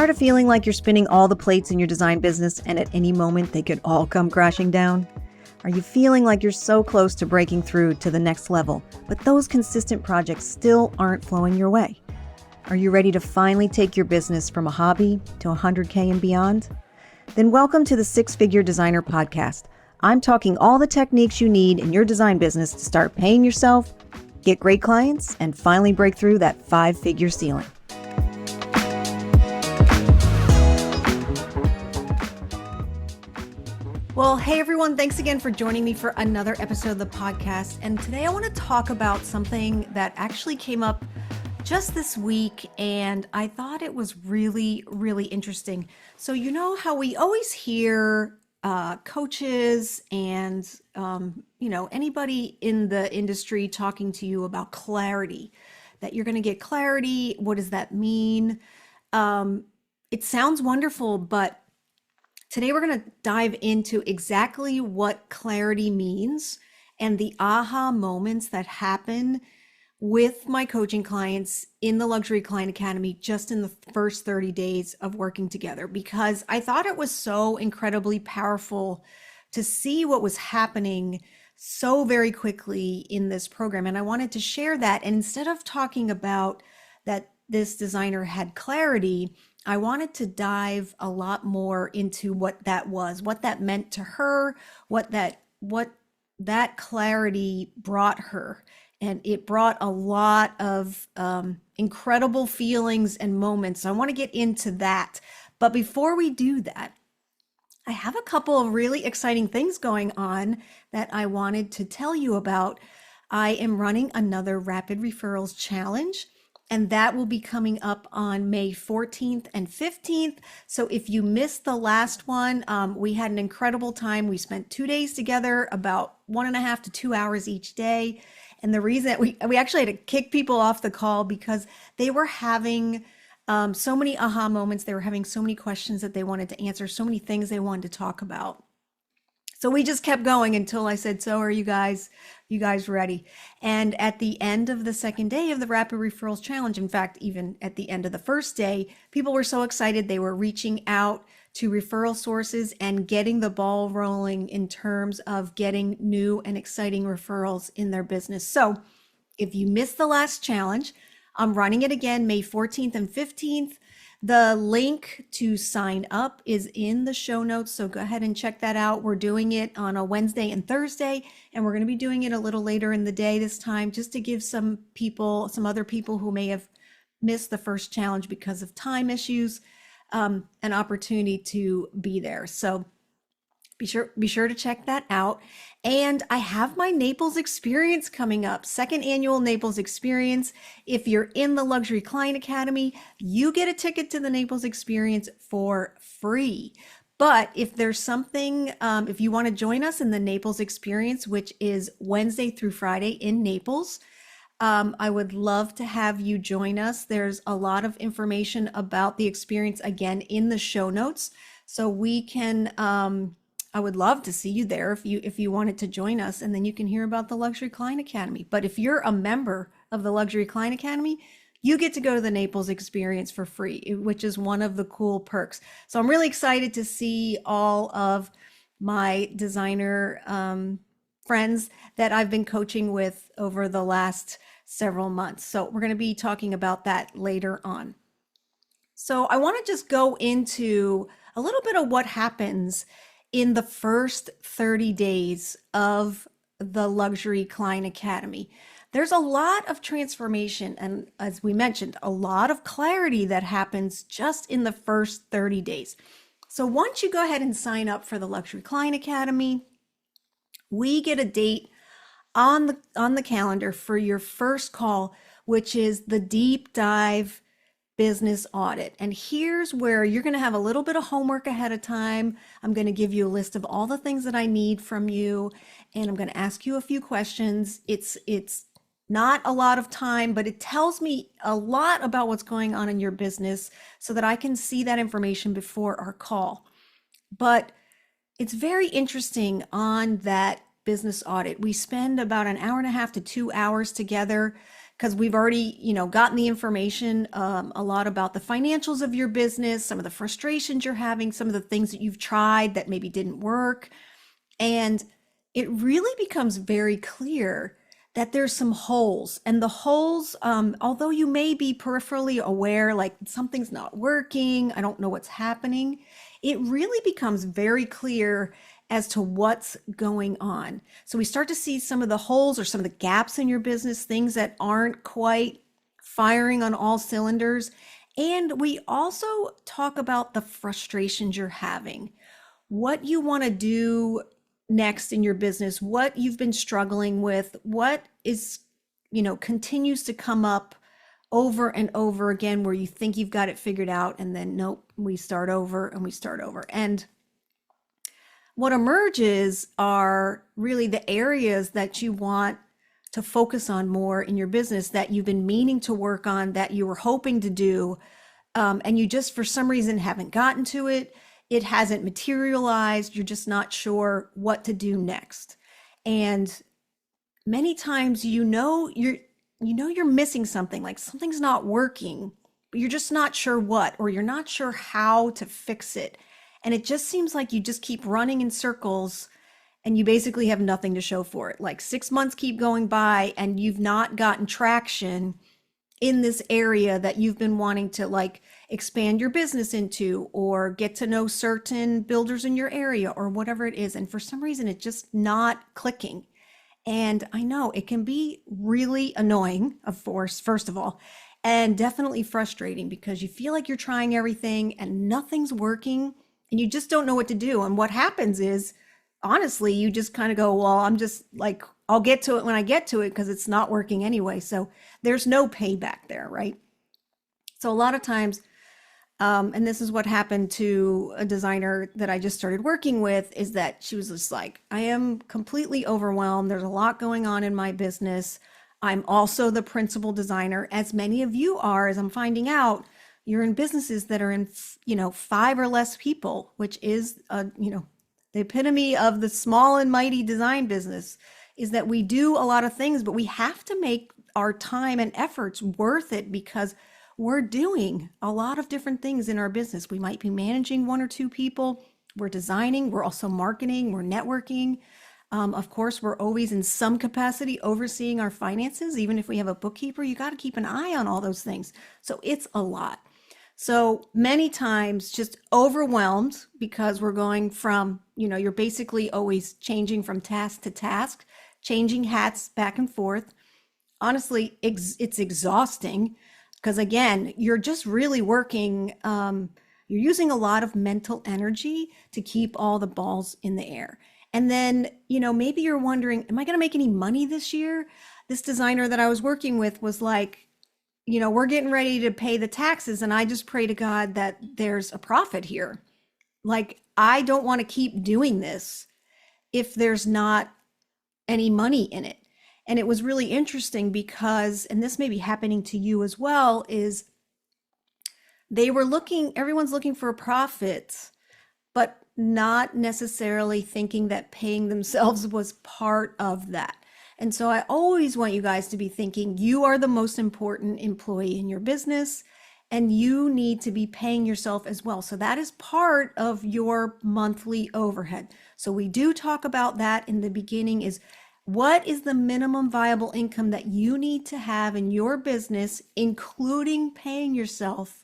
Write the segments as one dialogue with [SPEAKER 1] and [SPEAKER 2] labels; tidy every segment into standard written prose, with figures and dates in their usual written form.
[SPEAKER 1] Tired of feeling like you're spinning all the plates in your design business and at any moment they could all come crashing down? Are you feeling like you're so close to breaking through to the next level, but those consistent projects still aren't flowing your way? Are you ready to finally take your business from a hobby to 100K and beyond? Then welcome to the Six Figure Designer Podcast. I'm talking all the techniques you need in your design business to start paying yourself, get great clients, and finally break through that 5-figure ceiling. Well, hey everyone, thanks again for joining me for another episode of the podcast. And today I want to talk about something that actually came up just this week, and I thought it was really, really interesting. So you know how we always hear coaches and anybody in the industry talking to you about clarity, that you're going to get clarity. What does that mean? It sounds wonderful, but today we're going to dive into exactly what clarity means and the aha moments that happen with my coaching clients in the Luxury Client Academy just in the first 30 days of working together, because I thought it was so incredibly powerful to see what was happening so very quickly in this program. And I wanted to share that. And instead of talking about that this designer had clarity, I wanted to dive a lot more into what that was, what that meant to her, what that clarity brought her. And it brought a lot of incredible feelings and moments. I want to get into that. But before we do that, I have a couple of really exciting things going on that I wanted to tell you about. I am running another Rapid Referrals Challenge, and that will be coming up on May 14th and 15th. So if you missed the last one, we had an incredible time. We spent 2 days together, about 1.5 to 2 hours each day. And the reason that we actually had to kick people off the call because they were having so many aha moments. They were having so many questions that they wanted to answer, so many things they wanted to talk about. So we just kept going until I said, so are you guys ready? And at the end of the second day of the Rapid Referrals Challenge, in fact, even at the end of the first day, people were so excited. They were reaching out to referral sources and getting the ball rolling in terms of getting new and exciting referrals in their business. So if you missed the last challenge, I'm running it again, May 14th and 15th. The link to sign up is in the show notes, so go ahead and check that out. We're doing it on a Wednesday and Thursday, and we're going to be doing it a little later in the day this time, just to give some other people who may have missed the first challenge because of time issues, an opportunity to be there. So be sure to check that out. And I have my Naples experience coming up, second annual Naples experience. If you're in the Luxury Client Academy, you get a ticket to the Naples experience for free. But if there's something, if you want to join us in the Naples experience, which is Wednesday through Friday in Naples, I would love to have you join us. There's a lot of information about the experience, again, in the show notes. So we can, I would love to see you there if you wanted to join us, and then you can hear about the Luxury Client Academy. But if you're a member of the Luxury Client Academy, you get to go to the Naples experience for free, which is one of the cool perks. So I'm really excited to see all of my designer friends that I've been coaching with over the last several months. So we're going to be talking about that later on. So I want to just go into a little bit of what happens in the first 30 days of the Luxury Client Academy. There's a lot of transformation, and as we mentioned, a lot of clarity that happens just in the first 30 days. So once you go ahead and sign up for the Luxury Client Academy, we get a date on the calendar for your first call, which is the deep dive business audit. And here's where you're going to have a little bit of homework ahead of time. I'm going to give you a list of all the things that I need from you, and I'm going to ask you a few questions. It's not a lot of time, but it tells me a lot about what's going on in your business so that I can see that information before our call. But it's very interesting on that business audit. We spend about an hour and a half to 2 hours together because we've already, gotten the information, a lot about the financials of your business, some of the frustrations you're having, some of the things that you've tried that maybe didn't work. And it really becomes very clear that there's some holes. And the holes, although you may be peripherally aware, like something's not working, I don't know what's happening, it really becomes very clear as to what's going on. So we start to see some of the holes or some of the gaps in your business, things that aren't quite firing on all cylinders. And we also talk about the frustrations you're having, what you want to do next in your business, what you've been struggling with, what is, continues to come up over and over again where you think you've got it figured out, and then nope, we start over and we start over. And what emerges are really the areas that you want to focus on more in your business, that you've been meaning to work on, that you were hoping to do, and you just for some reason haven't gotten to it. It hasn't materialized. You're just not sure what to do next. And many times, you're missing something, like something's not working, but you're just not sure what, or you're not sure how to fix it. And it just seems like you just keep running in circles and you basically have nothing to show for it. Like 6 months keep going by and you've not gotten traction in this area that you've been wanting to like expand your business into, or get to know certain builders in your area, or whatever it is. And for some reason, it's just not clicking. And I know it can be really annoying, of course, first of all, and definitely frustrating because you feel like you're trying everything and nothing's working and you just don't know what to do. And what happens is, honestly, you just kind of go, well, I'm just like, I'll get to it when I get to it because it's not working anyway. So there's no payback there, right? So a lot of times, and this is what happened to a designer that I just started working with, is that she was just like, I am completely overwhelmed. There's a lot going on in my business. I'm also the principal designer, as many of you are, as I'm finding out. You're in businesses that are in, 5 or less people, which is, the epitome of the small and mighty design business, is that we do a lot of things, but we have to make our time and efforts worth it because we're doing a lot of different things in our business. We might be managing 1 or 2 people. We're designing. We're also marketing. We're networking. Of course, we're always in some capacity overseeing our finances. Even if we have a bookkeeper, you got to keep an eye on all those things. So it's a lot. So many times just overwhelmed because we're going from, you're basically always changing from task to task, changing hats back and forth. Honestly, it's exhausting because again, you're just really working, you're using a lot of mental energy to keep all the balls in the air. And then, maybe you're wondering, am I going to make any money this year? This designer that I was working with was like, we're getting ready to pay the taxes and I just pray to God that there's a profit here. Like, I don't want to keep doing this if there's not any money in it. And it was really interesting because, and this may be happening to you as well, is everyone's looking for a profit, but not necessarily thinking that paying themselves was part of that. And so I always want you guys to be thinking you are the most important employee in your business and you need to be paying yourself as well. So that is part of your monthly overhead. So we do talk about that in the beginning, is what is the minimum viable income that you need to have in your business, including paying yourself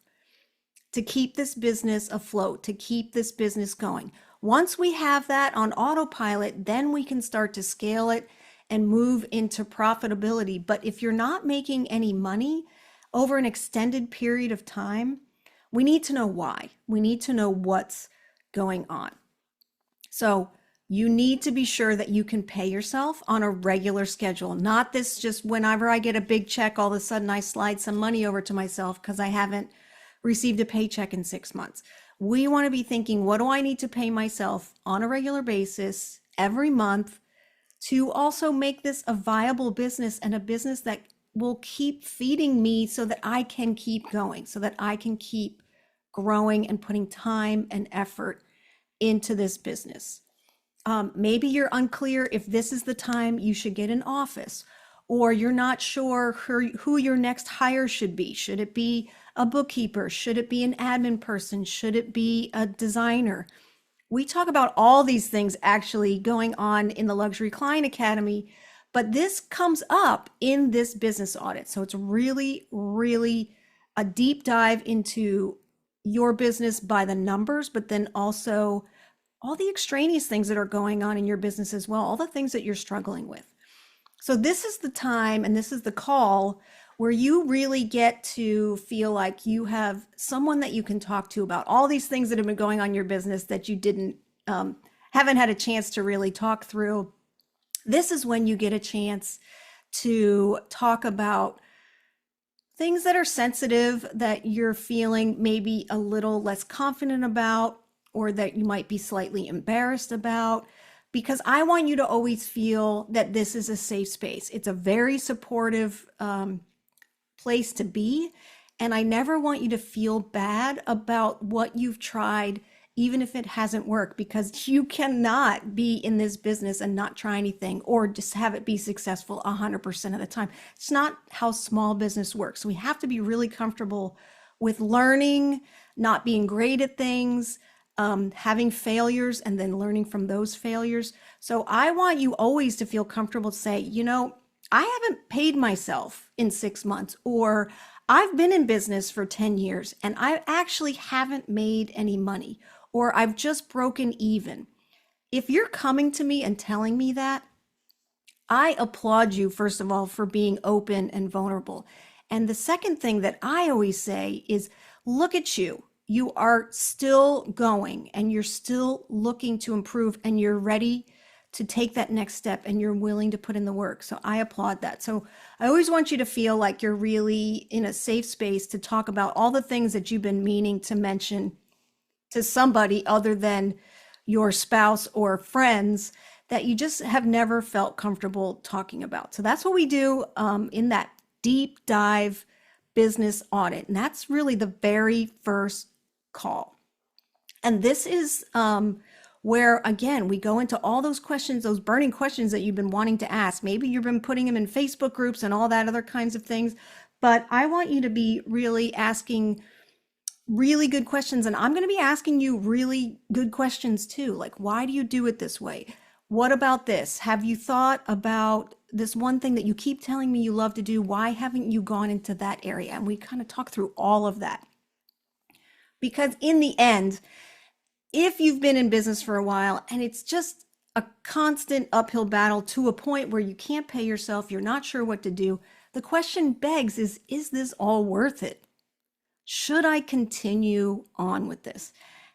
[SPEAKER 1] to keep this business afloat, to keep this business going. Once we have that on autopilot, then we can start to scale it and move into profitability. But if you're not making any money over an extended period of time, we need to know why. We need to know what's going on. So you need to be sure that you can pay yourself on a regular schedule, not this just whenever I get a big check, all of a sudden I slide some money over to myself because I haven't received a paycheck in 6 months. We want to be thinking, what do I need to pay myself on a regular basis every month to also make this a viable business and a business that will keep feeding me so that I can keep going, so that I can keep growing and putting time and effort into this business. Maybe you're unclear if this is the time you should get an office, or you're not sure who your next hire should be. Should it be a bookkeeper? Should it be an admin person? Should it be a designer? We talk about all these things actually going on in the Luxury Client Academy, but this comes up in this business audit. So it's really, really a deep dive into your business by the numbers, but then also all the extraneous things that are going on in your business as well, all the things that you're struggling with. So this is the time and this is the call where you really get to feel like you have someone that you can talk to about all these things that have been going on in your business that you haven't had a chance to really talk through. This is when you get a chance to talk about things that are sensitive, that you're feeling maybe a little less confident about, or that you might be slightly embarrassed about, because I want you to always feel that this is a safe space. It's a very supportive place to be. And I never want you to feel bad about what you've tried, even if it hasn't worked, because you cannot be in this business and not try anything or just have it be successful 100% of the time. It's not how small business works. We have to be really comfortable with learning, not being great at things, having failures, and then learning from those failures. So I want you always to feel comfortable to say, I haven't paid myself in 6 months, or I've been in business for 10 years and I actually haven't made any money, or I've just broken even. If you're coming to me and telling me that, I applaud you, first of all, for being open and vulnerable. And the second thing that I always say is, look at you. You are still going and you're still looking to improve and you're ready to take that next step and you're willing to put in the work. So I applaud that. So I always want you to feel like you're really in a safe space to talk about all the things that you've been meaning to mention to somebody other than your spouse or friends that you just have never felt comfortable talking about. So that's what we do in that deep dive business audit. And that's really the very first call. And this is where, again, we go into all those questions, those burning questions that you've been wanting to ask. Maybe you've been putting them in Facebook groups and all that other kinds of things. But I want you to be really asking really good questions. And I'm going to be asking you really good questions too. Like, why do you do it this way? What about this? Have you thought about this one thing that you keep telling me you love to do? Why haven't you gone into that area? And we kind of talk through all of that. Because in the end, if you've been in business for a while and it's just a constant uphill battle to a point where you can't pay yourself, you're not sure what to do, the question begs is this all worth it? Should I continue on with this?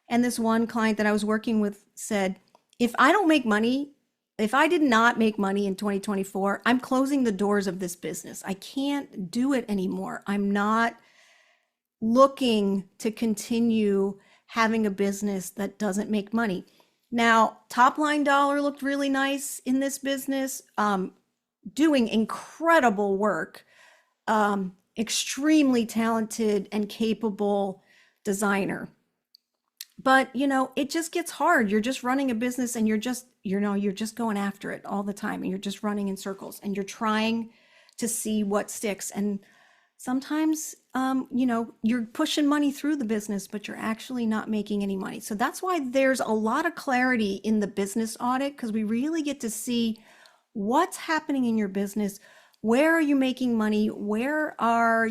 [SPEAKER 1] And this one client that I was working with said, if I don't make money, if I did not make money in 2024, I'm closing the doors of this business. I can't do it anymore. I'm not looking to continue having a business that doesn't make money. Now, top line dollar looked really nice in this business, doing incredible work, extremely talented and capable designer. But, it just gets hard. You're just running a business and you're just going after it all the time and you're just running in circles and you're trying to see what sticks. And sometimes, you're pushing money through the business, but you're actually not making any money. So that's why there's a lot of clarity in the business audit, because we really get to see what's happening in your business. Where are you making money? Where are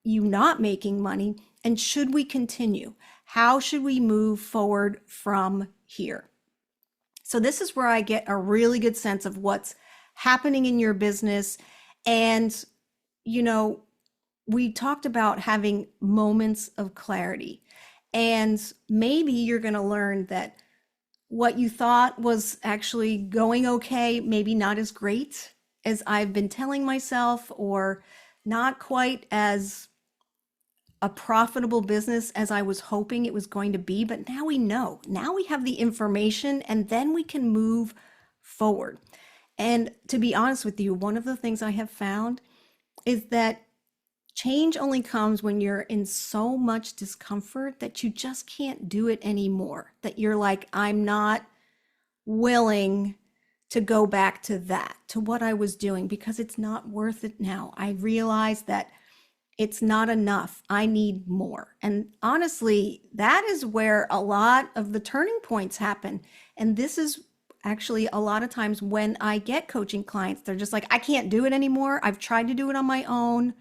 [SPEAKER 1] you not making money? And should we continue? How should we move forward from here? So this is where I get a really good sense of what's happening in your business. And, we talked about having moments of clarity. And maybe you're going to learn that what you thought was actually going okay, maybe not as great as I've been telling myself, or not quite as a profitable business as I was hoping it was going to be. But now we know. Now we have the information, and then we can move forward. And to be honest with you, one of the things I have found is that change only comes when you're in so much discomfort that you just can't do it anymore. That you're like, I'm not willing to go back to that, to what I was doing, because it's not worth it now. I realize that it's not enough. I need more. And honestly, that is where a lot of the turning points happen. And this is actually a lot of times when I get coaching clients, they're just like, I can't do it anymore. I've tried to do it on my own.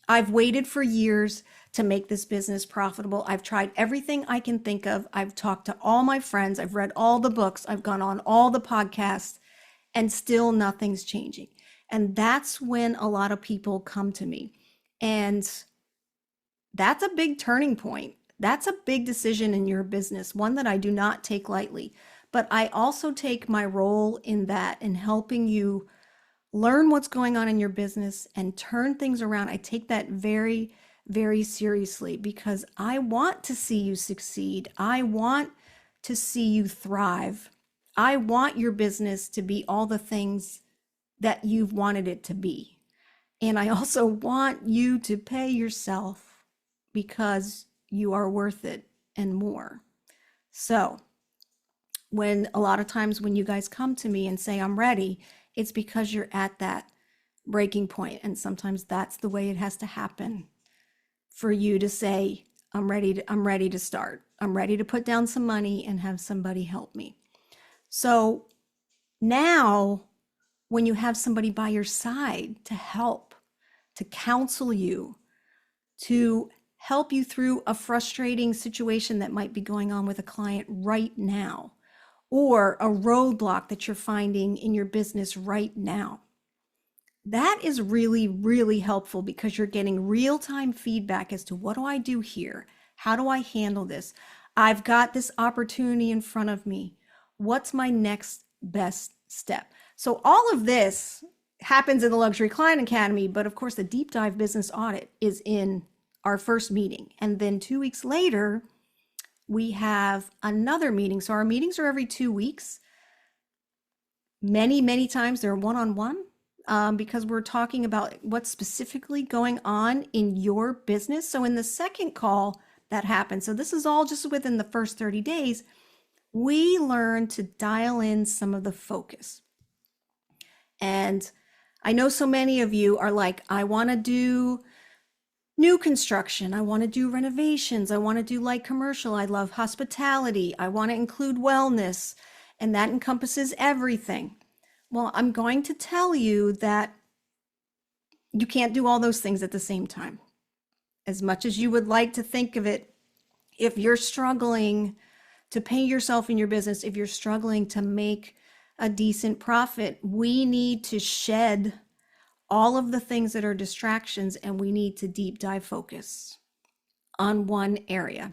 [SPEAKER 1] I've waited for years to make this business profitable. I've tried everything I can think of. I've talked to all my friends. I've read all the books. I've gone on all the podcasts, and still nothing's changing. And that's when a lot of people come to me. And that's a big turning point. That's a big decision in your business, one that I do not take lightly. But I also take my role in that in helping you learn what's going on in your business and turn things around. I take that very, very seriously because I want to see you succeed. I want to see you thrive. I want your business to be all the things that you've wanted it to be. And I also want you to pay yourself because you are worth it and more. So when a lot of times when you guys come to me and say, I'm ready, it's because you're at that breaking point. And sometimes that's the way it has to happen for you to say, I'm ready to start. I'm ready to put down some money and have somebody help me. So now when you have somebody by your side to help, to counsel you, to help you through a frustrating situation that might be going on with a client right now, or a roadblock that you're finding in your business right now. That is really, really helpful because you're getting real-time feedback as to what do I do here? How do I handle this? I've got this opportunity in front of me. What's my next best step? So all of this happens in the Luxury Client Academy, but of course the deep dive business audit is in our first meeting. And then 2 weeks later, we have another meeting. So our meetings are every 2 weeks. Many times they're one-on-one because we're talking about what's specifically going on in your business. So in the second call that happens, so this is all just within the first 30 days, we learn to dial in some of the focus. And I know so many of you are like, I want to do new construction. I want to do renovations. I want to do light commercial. I love hospitality. I want to include wellness, and that encompasses everything. Well, I'm going to tell you that you can't do all those things at the same time. As much as you would like to think of it, if you're struggling to pay yourself in your business, if you're struggling to make a decent profit, we need to shed all of the things that are distractions, and we need to deep dive focus on one area.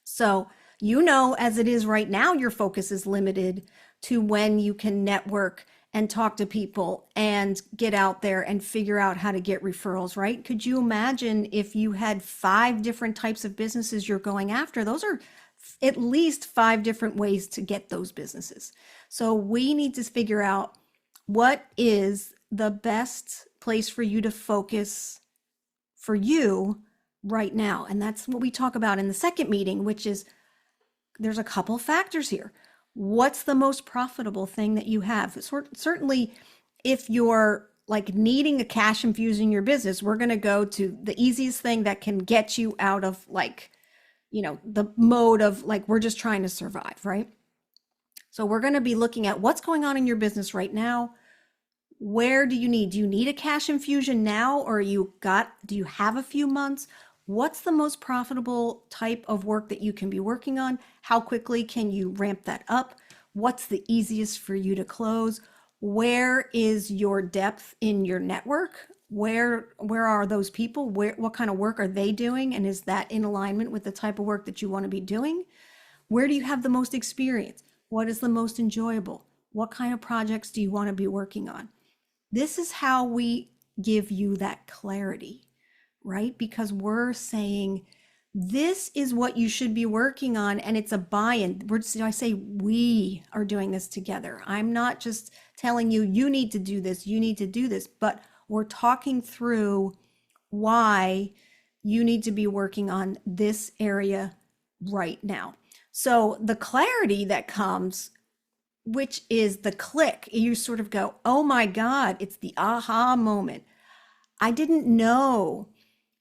[SPEAKER 1] So, as it is right now, your focus is limited to when you can network and talk to people and get out there and figure out how to get referrals, right? Could you imagine if you had 5 different types of businesses you're going after? Those are at least 5 different ways to get those businesses. So we need to figure out what is the best place for you to focus for you right now. And that's what we talk about in the second meeting, which is there's a couple factors here. What's the most profitable thing that you have? Certainly, if you're like needing a cash infusion in your business, we're going to go to the easiest thing that can get you out of the mode of like, we're just trying to survive, right? So we're going to be looking at what's going on in your business right now. Where do you need a cash infusion now, or do you have a few months? What's the most profitable type of work that you can be working on? How quickly can you ramp that up? What's the easiest for you to close? Where is your depth in your network? Where are those people? What kind of work are they doing? And is that in alignment with the type of work that you want to be doing? Where do you have the most experience? What is the most enjoyable? What kind of projects do you want to be working on? This is how we give you that clarity, right? Because we're saying, this is what you should be working on, and it's a buy-in. I say we are doing this together. I'm not just telling you, you need to do this, but we're talking through why you need to be working on this area right now. So the clarity that comes which is the click. You sort of go, oh my God, it's the aha moment. I didn't know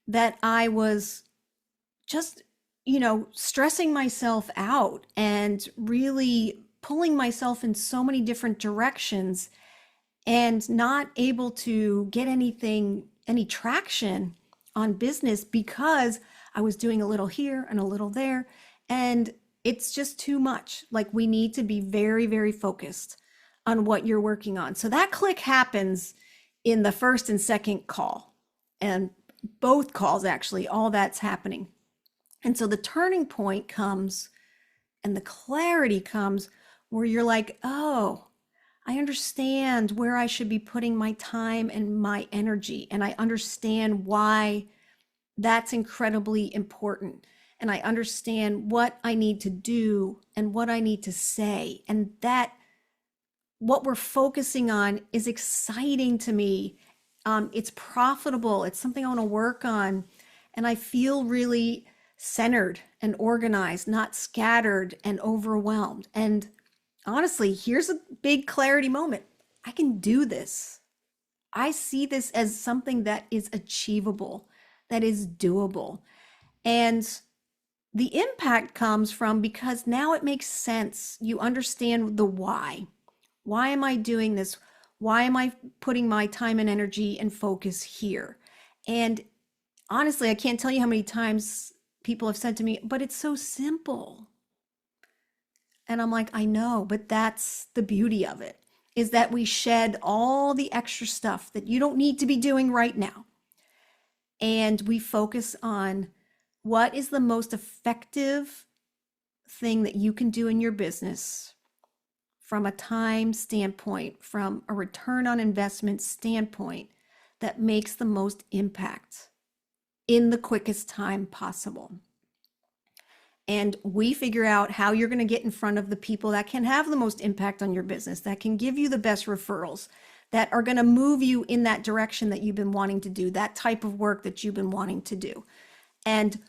[SPEAKER 1] that I was just, stressing myself out and really pulling myself in so many different directions and not able to get any traction on business because I was doing a little here and a little there. And it's just too much. Like, we need to be very, very focused on what you're working on. So that click happens in the first and second call, and both calls, actually, all that's happening. And so the turning point comes and the clarity comes where you're like, oh, I understand where I should be putting my time and my energy. And I understand why that's incredibly important. And I understand what I need to do and what I need to say. And that what we're focusing on is exciting to me. It's profitable. It's something I want to work on. And I feel really centered and organized, not scattered and overwhelmed. And honestly, here's a big clarity moment. I can do this. I see this as something that is achievable, that is doable. And the impact comes from because now it makes sense. You understand the why. Why am I doing this? Why am I putting my time and energy and focus here? And honestly, I can't tell you how many times people have said to me, but it's so simple. And I'm like, I know, but that's the beauty of it, is that we shed all the extra stuff that you don't need to be doing right now. And we focus on what is the most effective thing that you can do in your business from a time standpoint, from a return on investment standpoint, that makes the most impact in the quickest time possible. And we figure out how you're going to get in front of the people that can have the most impact on your business, that can give you the best referrals, that are going to move you in that direction that you've been wanting to do, that type of work that you've been wanting to do. And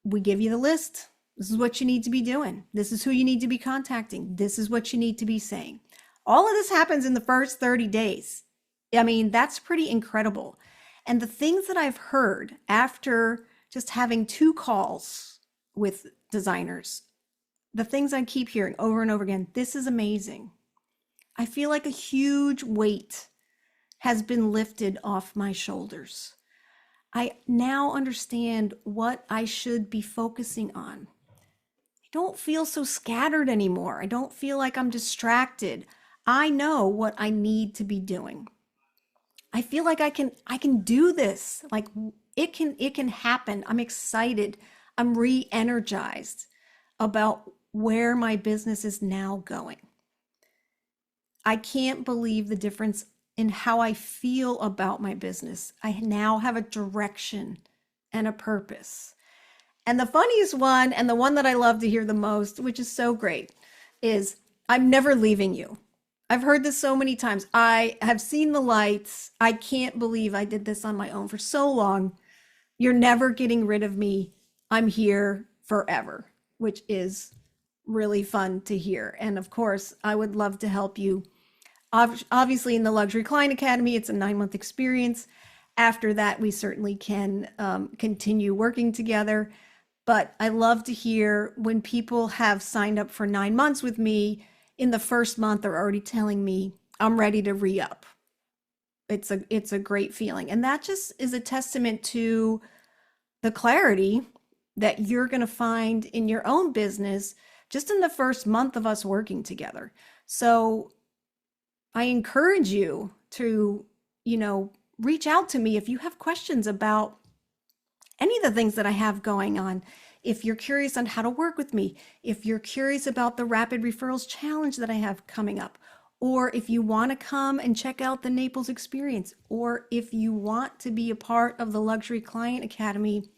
[SPEAKER 1] we give you the list. This is what you need to be doing. This is who you need to be contacting. This is what you need to be saying. All of this happens in the first 30 days. I mean, that's pretty incredible. And the things that I've heard after just having 2 calls with designers, the things I keep hearing over and over again, this is amazing. I feel like a huge weight has been lifted off my shoulders. I now understand what I should be focusing on. I don't feel so scattered anymore. I don't feel like I'm distracted. I know what I need to be doing. I feel like I can do this. Like, it can happen. I'm excited. I'm re-energized about where my business is now going. I can't believe the difference in how I feel about my business. I now have a direction and a purpose. And the funniest one, and the one that I love to hear the most, which is so great, is I'm never leaving you. I've heard this so many times. I have seen the lights. I can't believe I did this on my own for so long. You're never getting rid of me. I'm here forever, which is really fun to hear. And of course, I would love to help you. Obviously, in the Luxury Client Academy, it's a 9-month experience. After that, we certainly can continue working together. But I love to hear when people have signed up for 9 months with me, in the first month, they're already telling me, I'm ready to re-up. It's a great feeling. And that just is a testament to the clarity that you're going to find in your own business just in the first month of us working together. So I encourage you to, reach out to me if you have questions about any of the things that I have going on. If you're curious on how to work with me, if you're curious about the Rapid Referrals Challenge that I have coming up, or if you want to come and check out the Naples experience, or if you want to be a part of the Luxury Client Academy,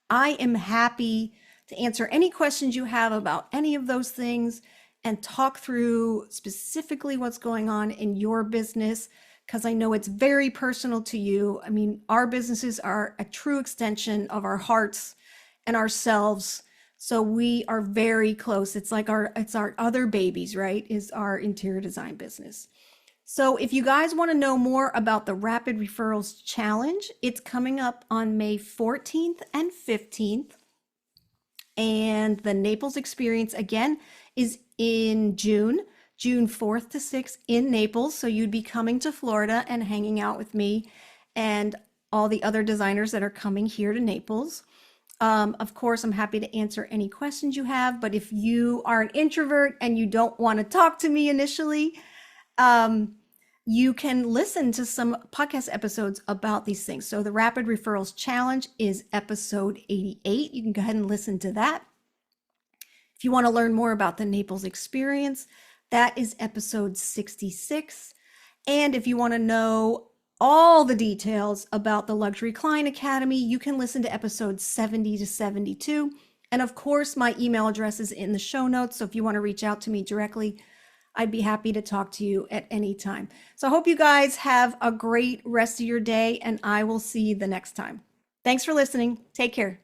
[SPEAKER 1] I am happy to answer any questions you have about any of those things and talk through specifically what's going on in your business, because I know it's very personal to you. I mean, our businesses are a true extension of our hearts and ourselves. So we are very close. It's our other babies, right? Is our interior design business. So if you guys want to know more about the Rapid Referrals Challenge, it's coming up on May 14th and 15th. And the Naples experience again is in June 4th to 6th in Naples. So you'd be coming to Florida and hanging out with me and all the other designers that are coming here to Naples. Of course, I'm happy to answer any questions you have, but if you are an introvert and you don't want to talk to me initially, you can listen to some podcast episodes about these things. So the Rapid Referrals Challenge is episode 88. You can go ahead and listen to that. If you want to learn more about the Naples experience, that is episode 66. And if you want to know all the details about the Luxury Client Academy, you can listen to episodes 70 to 72. And of course, my email address is in the show notes. So if you want to reach out to me directly, I'd be happy to talk to you at any time. So I hope you guys have a great rest of your day, and I will see you the next time. Thanks for listening. Take care.